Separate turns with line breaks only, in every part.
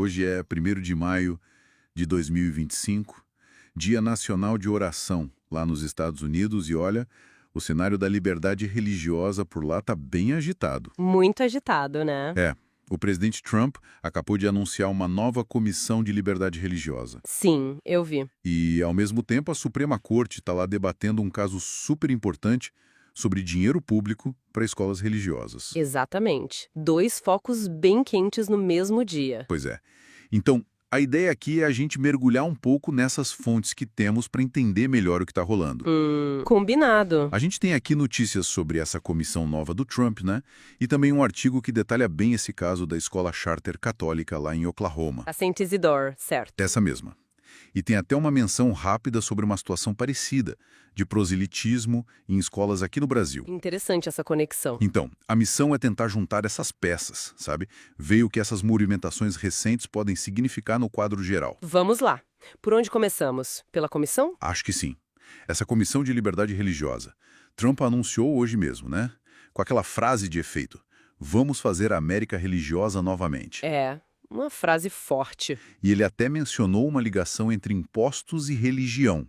Hoje é 1º de maio de 2025, Dia Nacional de Oração, lá nos Estados Unidos, e olha, o cenário da liberdade religiosa por lá está bem agitado.
Muito agitado, né?
O presidente Trump acabou de anunciar uma nova comissão de liberdade religiosa.
Sim, eu vi.
E, ao mesmo tempo, a Suprema Corte está lá debatendo um caso super importante sobre dinheiro público para escolas religiosas.
Exatamente. 2 focos bem quentes no mesmo dia.
Pois é. Então, a ideia aqui é a gente mergulhar um pouco nessas fontes que temos para entender melhor o que está rolando.
Combinado.
A gente tem aqui notícias sobre essa comissão nova do Trump, né? E também um artigo que detalha bem esse caso da escola charter católica lá em Oklahoma.
A Saint Isidore, certo.
Essa mesma. E tem até uma menção rápida sobre uma situação parecida, de proselitismo em escolas aqui no Brasil.
Interessante essa conexão.
Então, a missão é tentar juntar essas peças, sabe? Ver o que essas movimentações recentes podem significar no quadro geral.
Vamos lá. Por onde começamos? Pela comissão?
Acho que sim. Essa comissão de liberdade religiosa. Trump anunciou hoje mesmo, né? Com aquela frase de efeito: vamos fazer a América religiosa novamente.
É, uma frase forte.
E ele até mencionou uma ligação entre impostos e religião.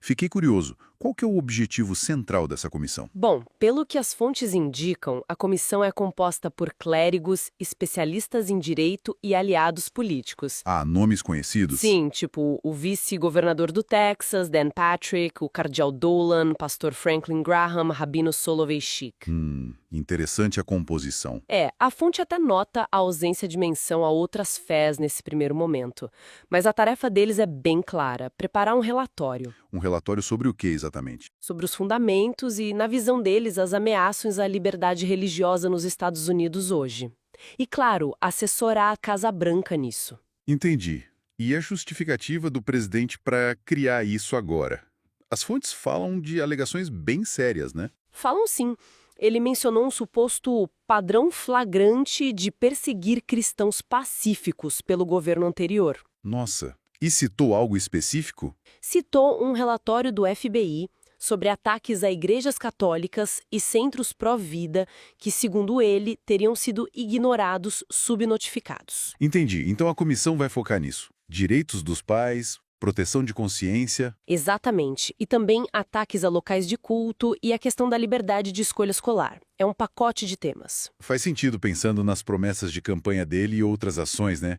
Fiquei curioso, qual que é o objetivo central dessa comissão?
Bom, pelo que as fontes indicam, a comissão é composta por clérigos, especialistas em direito e aliados políticos.
Ah, nomes conhecidos?
Sim, tipo o vice-governador do Texas, Dan Patrick, o cardeal Dolan, pastor Franklin Graham, rabino Soloveitchik.
Interessante a composição.
A fonte até nota a ausência de menção a outras fés nesse primeiro momento. Mas a tarefa deles é bem clara: preparar um relatório.
Um relatório sobre o que exatamente?
Sobre os fundamentos e, na visão deles, as ameaças à liberdade religiosa nos Estados Unidos hoje. E, claro, assessorar a Casa Branca nisso.
Entendi. E a justificativa do presidente para criar isso agora? As fontes falam de alegações bem sérias, né?
Falam sim. Ele mencionou um suposto padrão flagrante de perseguir cristãos pacíficos pelo governo anterior.
Nossa, e citou algo específico?
Citou um relatório do FBI sobre ataques a igrejas católicas e centros pró-vida que, segundo ele, teriam sido ignorados, subnotificados.
Entendi. Então a comissão vai focar nisso. Direitos dos pais, proteção de consciência.
Exatamente. E também ataques a locais de culto e a questão da liberdade de escolha escolar. É um pacote de temas.
Faz sentido pensando nas promessas de campanha dele e outras ações, né?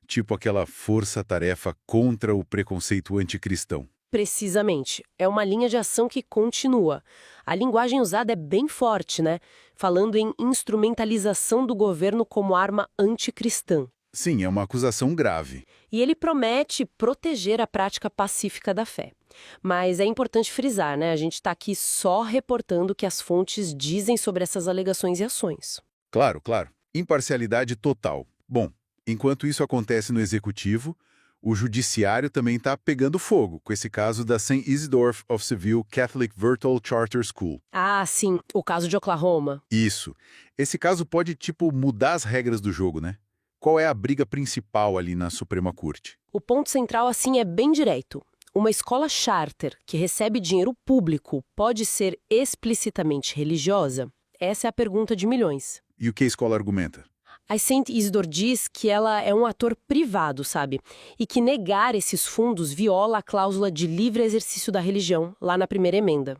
Tipo aquela força-tarefa contra o preconceito anticristão.
Precisamente. É uma linha de ação que continua. A linguagem usada é bem forte, né? Falando em instrumentalização do governo como arma anticristã.
Sim, é uma acusação grave.
E ele promete proteger a prática pacífica da fé. Mas é importante frisar, né? A gente está aqui só reportando o que as fontes dizem sobre essas alegações e ações.
Claro, claro. Imparcialidade total. Bom, enquanto isso acontece no executivo, o judiciário também está pegando fogo com esse caso da St. Isidore of Seville Catholic Virtual Charter School.
Ah, sim, o caso de Oklahoma.
Isso. Esse caso pode, mudar as regras do jogo, né? Qual é a briga principal ali na Suprema Corte?
O ponto central, assim, é bem direto. Uma escola charter que recebe dinheiro público pode ser explicitamente religiosa? Essa é a pergunta de milhões.
E o que a escola argumenta?
A Saint Isidore diz que ela é um ator privado, sabe? E que negar esses fundos viola a cláusula de livre exercício da religião, lá na primeira emenda.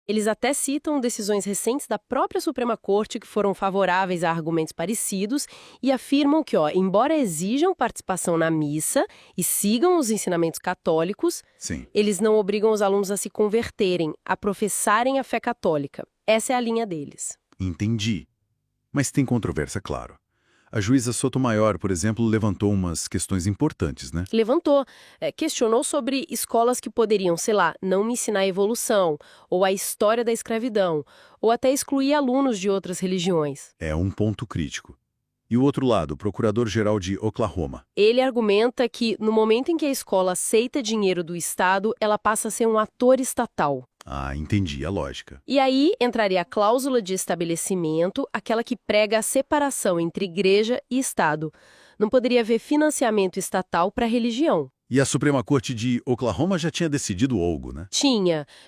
Eles até citam decisões recentes da própria Suprema Corte que foram favoráveis a argumentos parecidos e afirmam que, embora exijam participação na missa e sigam os ensinamentos católicos,
Sim.
Eles não obrigam os alunos a se converterem, a professarem a fé católica. Essa é a linha deles.
Entendi. Mas tem controvérsia, claro. A juíza Sotomayor, por exemplo, levantou umas questões importantes, né?
Levantou, questionou sobre escolas que poderiam, não me ensinar a evolução, ou a história da escravidão, ou até excluir alunos de outras religiões.
É um ponto crítico. E o outro lado, o procurador-geral de Oklahoma.
Ele argumenta que, no momento em que a escola aceita dinheiro do Estado, ela passa a ser um ator estatal.
Ah, entendi a lógica.
E aí entraria a cláusula de estabelecimento, aquela que prega a separação entre igreja e Estado. Não poderia haver financiamento estatal para a religião.
E a Suprema Corte de Oklahoma já tinha decidido algo, né?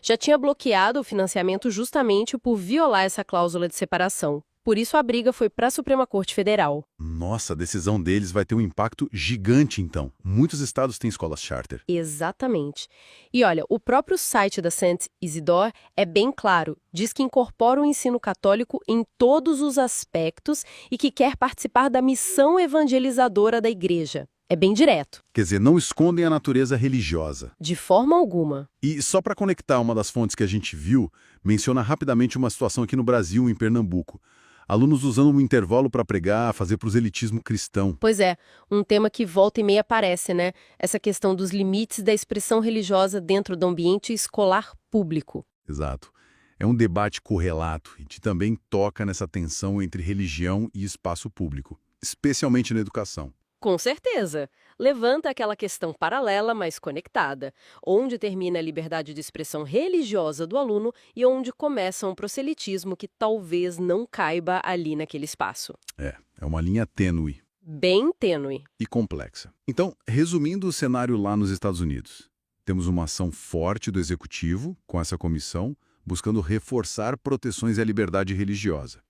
Já tinha bloqueado o financiamento justamente por violar essa cláusula de separação. Por isso a briga foi para a Suprema Corte Federal.
Nossa, a decisão deles vai ter um impacto gigante, então. Muitos estados têm escolas charter.
Exatamente. E olha, o próprio site da Saint Isidore é bem claro. Diz que incorpora o ensino católico em todos os aspectos e que quer participar da missão evangelizadora da igreja. É bem direto.
Quer dizer, não escondem a natureza religiosa.
De forma alguma.
E só para conectar uma das fontes que a gente viu, menciona rapidamente uma situação aqui no Brasil, em Pernambuco. Alunos usando um intervalo para pregar, fazer proselitismo cristão.
Pois é, um tema que volta e meia aparece, né? Essa questão dos limites da expressão religiosa dentro do ambiente escolar público.
Exato. É um debate correlato e que também toca nessa tensão entre religião e espaço público, especialmente na educação.
Com certeza. Levanta aquela questão paralela, mas conectada. Onde termina a liberdade de expressão religiosa do aluno e onde começa um proselitismo que talvez não caiba ali naquele espaço.
É uma linha tênue.
Bem tênue.
E complexa. Então, resumindo o cenário lá nos Estados Unidos, temos uma ação forte do Executivo, com essa comissão, buscando reforçar proteções à liberdade religiosa.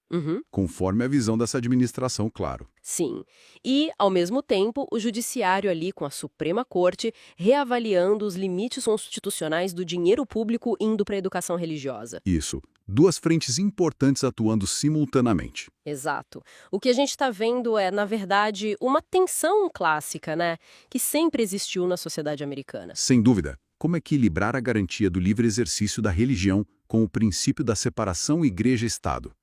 Conforme a visão dessa administração, claro.
Sim. E, ao mesmo tempo, o judiciário ali com a Suprema Corte reavaliando os limites constitucionais do dinheiro público indo para a educação religiosa.
Isso. Duas frentes importantes atuando simultaneamente.
Exato. O que a gente está vendo é, na verdade, uma tensão clássica, né? Que sempre existiu na sociedade americana.
Sem dúvida. Como equilibrar a garantia do livre exercício da religião com o princípio da separação igreja-estado?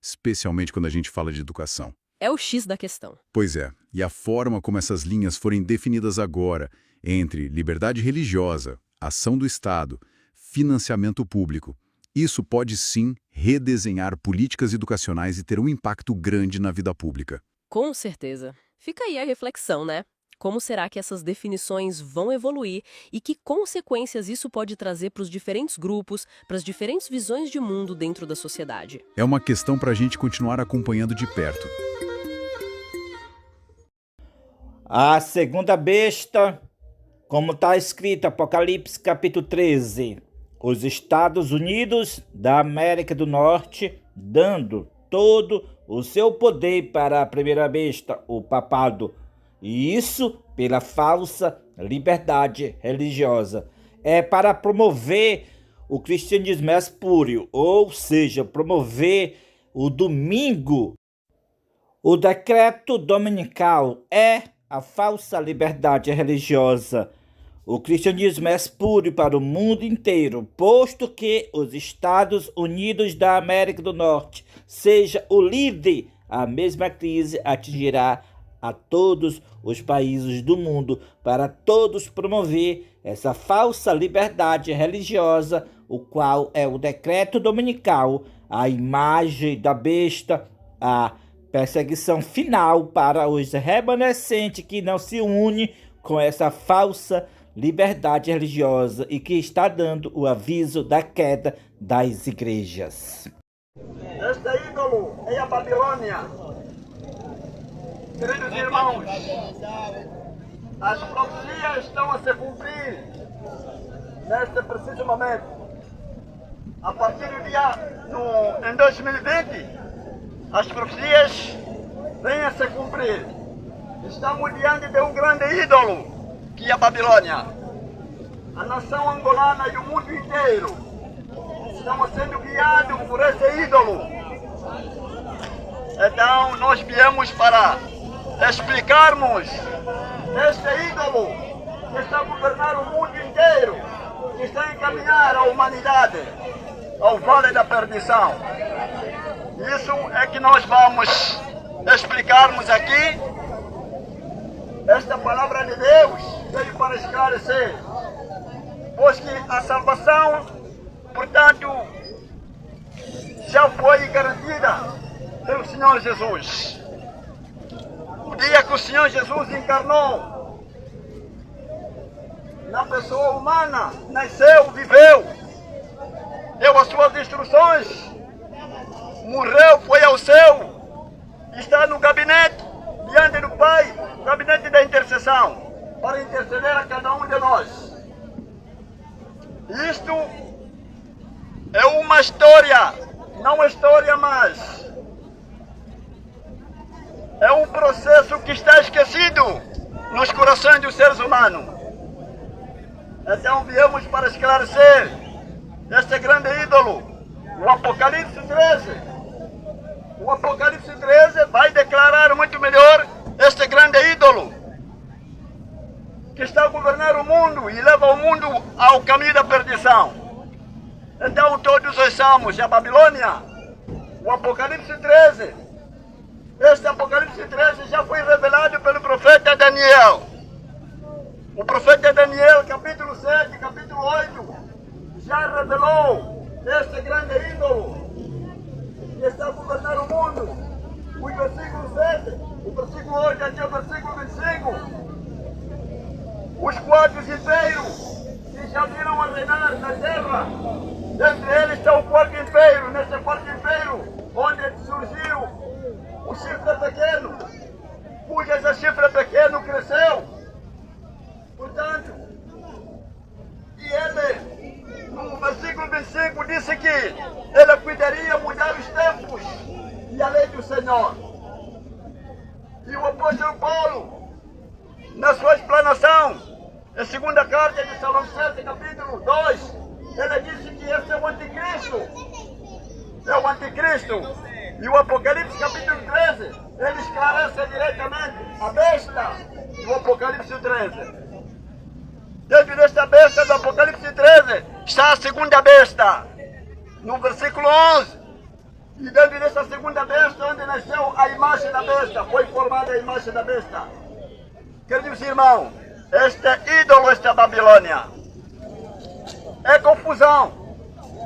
Especialmente quando a gente fala de educação.
É o X da questão.
Pois é, e a forma como essas linhas forem definidas agora, entre liberdade religiosa, ação do Estado, financiamento público, isso pode sim redesenhar políticas educacionais e ter um impacto grande na vida pública.
Com certeza. Fica aí a reflexão, né? Como será que essas definições vão evoluir e que consequências isso pode trazer para os diferentes grupos, para as diferentes visões de mundo dentro da sociedade?
É uma questão para a gente continuar acompanhando de perto.
A segunda besta, como está escrito, Apocalipse capítulo 13, os Estados Unidos da América do Norte dando todo o seu poder para a primeira besta, o papado. E isso pela falsa liberdade religiosa. É para promover o cristianismo espúrio, ou seja, promover o domingo. O decreto dominical é a falsa liberdade religiosa. O cristianismo é espúrio para o mundo inteiro, posto que os Estados Unidos da América do Norte seja o líder, a mesma crise atingirá a todos os países do mundo, para todos promover essa falsa liberdade religiosa, o qual é o decreto dominical, a imagem da besta, a perseguição final para os remanescentes que não se unem com essa falsa liberdade religiosa e que está dando o aviso da queda das igrejas.
Este ídolo é a Babilônia. Queridos irmãos, as profecias estão a se cumprir neste preciso momento. A partir do em 2020, as profecias vêm a se cumprir. Estamos diante de um grande ídolo, que é a Babilônia. A nação angolana e o mundo inteiro estão sendo guiados por esse ídolo. Então, nós viemos para explicarmos este ídolo que está a governar o mundo inteiro, que está a encaminhar a humanidade ao vale da perdição. Isso é que nós vamos explicarmos aqui. Esta palavra de Deus veio para esclarecer, pois que a salvação, portanto, já foi garantida pelo Senhor Jesus. O dia que o Senhor Jesus encarnou na pessoa humana, nasceu, viveu, deu as suas instruções, morreu, foi ao céu, está no gabinete, diante do Pai, o gabinete da intercessão, para interceder a cada um de nós. Isto é uma história, não é história mais, é um processo que está esquecido nos corações dos seres humanos. Então viemos para esclarecer este grande ídolo, o Apocalipse 13. O Apocalipse 13 vai declarar muito melhor este grande ídolo que está a governar o mundo e leva o mundo ao caminho da perdição. Então todos ouçamos a Babilônia, o Apocalipse 13. Este Apocalipse 13 já foi revelado pelo profeta Daniel. O profeta Daniel, capítulo 7, capítulo 8, já revelou este grande ídolo que está a governar o mundo. O versículo 7, o versículo 8 até o versículo 25. Os quatro impérios que já viram a reinar na terra. Entre eles está o quarto império. Nesse quarto império, onde surgiu o chifre pequeno, cujo esse chifre pequeno cresceu. Portanto, e ele, no versículo 25, disse que ele cuidaria mudar os tempos e a lei do Senhor. E o apóstolo Paulo, na sua explanação, em segunda carta de São 7, capítulo 2, ele disse que esse é o anticristo. É o anticristo. E o Apocalipse capítulo 13, ele esclarece diretamente a besta do Apocalipse 13. Dentro desta besta do Apocalipse 13 está a segunda besta, no versículo 11. E dentro dessa segunda besta, onde nasceu a imagem da besta, foi formada a imagem da besta. Queridos irmãos, este ídolo, esta Babilônia, é confusão.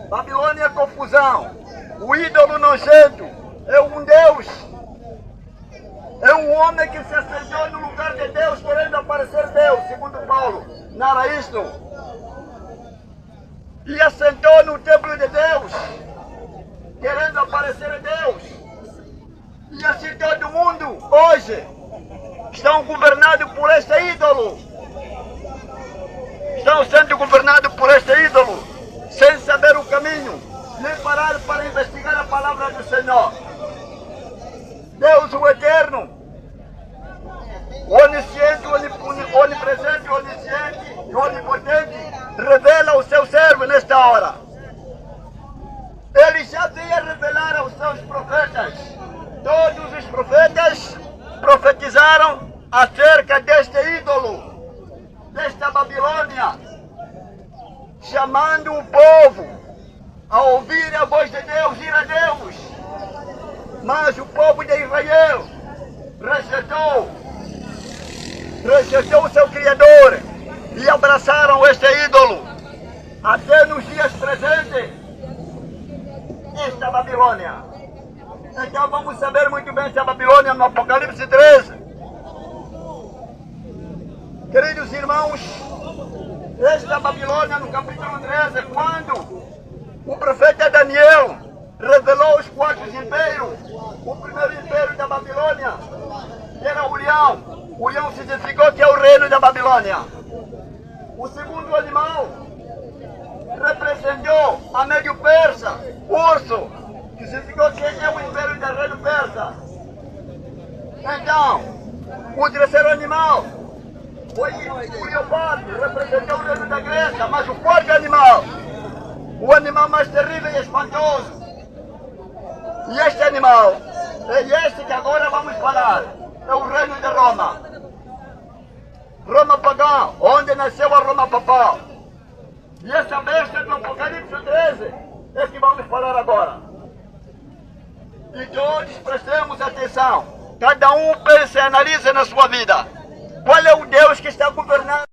Babilônia é confusão. O ídolo nojento é um Deus. É um homem que se assentou no lugar de Deus, querendo aparecer Deus, segundo Paulo narra isto. E assentou no templo de Deus, querendo aparecer Deus. E assim todo mundo, hoje, estão governados por este ídolo. Estão sendo governados por este ídolo, sem saber o caminho, nem parar para investigar a palavra do Senhor. Deus, o Eterno, o onisciente, onipresente, onisciente e onipotente, revela ao seu servo nesta hora. Ele já veio revelar aos seus profetas. Todos os profetas profetizaram acerca deste ídolo, desta Babilônia, chamando o povo a ouvir a voz de Deus, ir a Deus. Mas o povo de Israel rejeitou o seu Criador e abraçaram este ídolo. Até nos dias presentes, esta Babilônia. Então vamos saber muito bem esta Babilônia no Apocalipse 13. Queridos irmãos, esta Babilônia no capítulo 13, quando o profeta Daniel revelou os quatro impérios, o primeiro império da Babilônia era Urião. Urião significou que é o reino da Babilônia. O segundo animal representou a Médio Persa, urso, que significou que é o império do reino persa. Então, o terceiro animal foi o leopardo, representou o reino da Grécia. Mas o quarto animal, o animal mais terrível e espantoso, e este animal, é este que agora vamos falar, é o reino de Roma. Roma pagã, onde nasceu a Roma papal. E essa besta do Apocalipse 13 é que vamos falar agora. E todos prestemos atenção. Cada um pense e analise na sua vida. Qual é o Deus que está governando?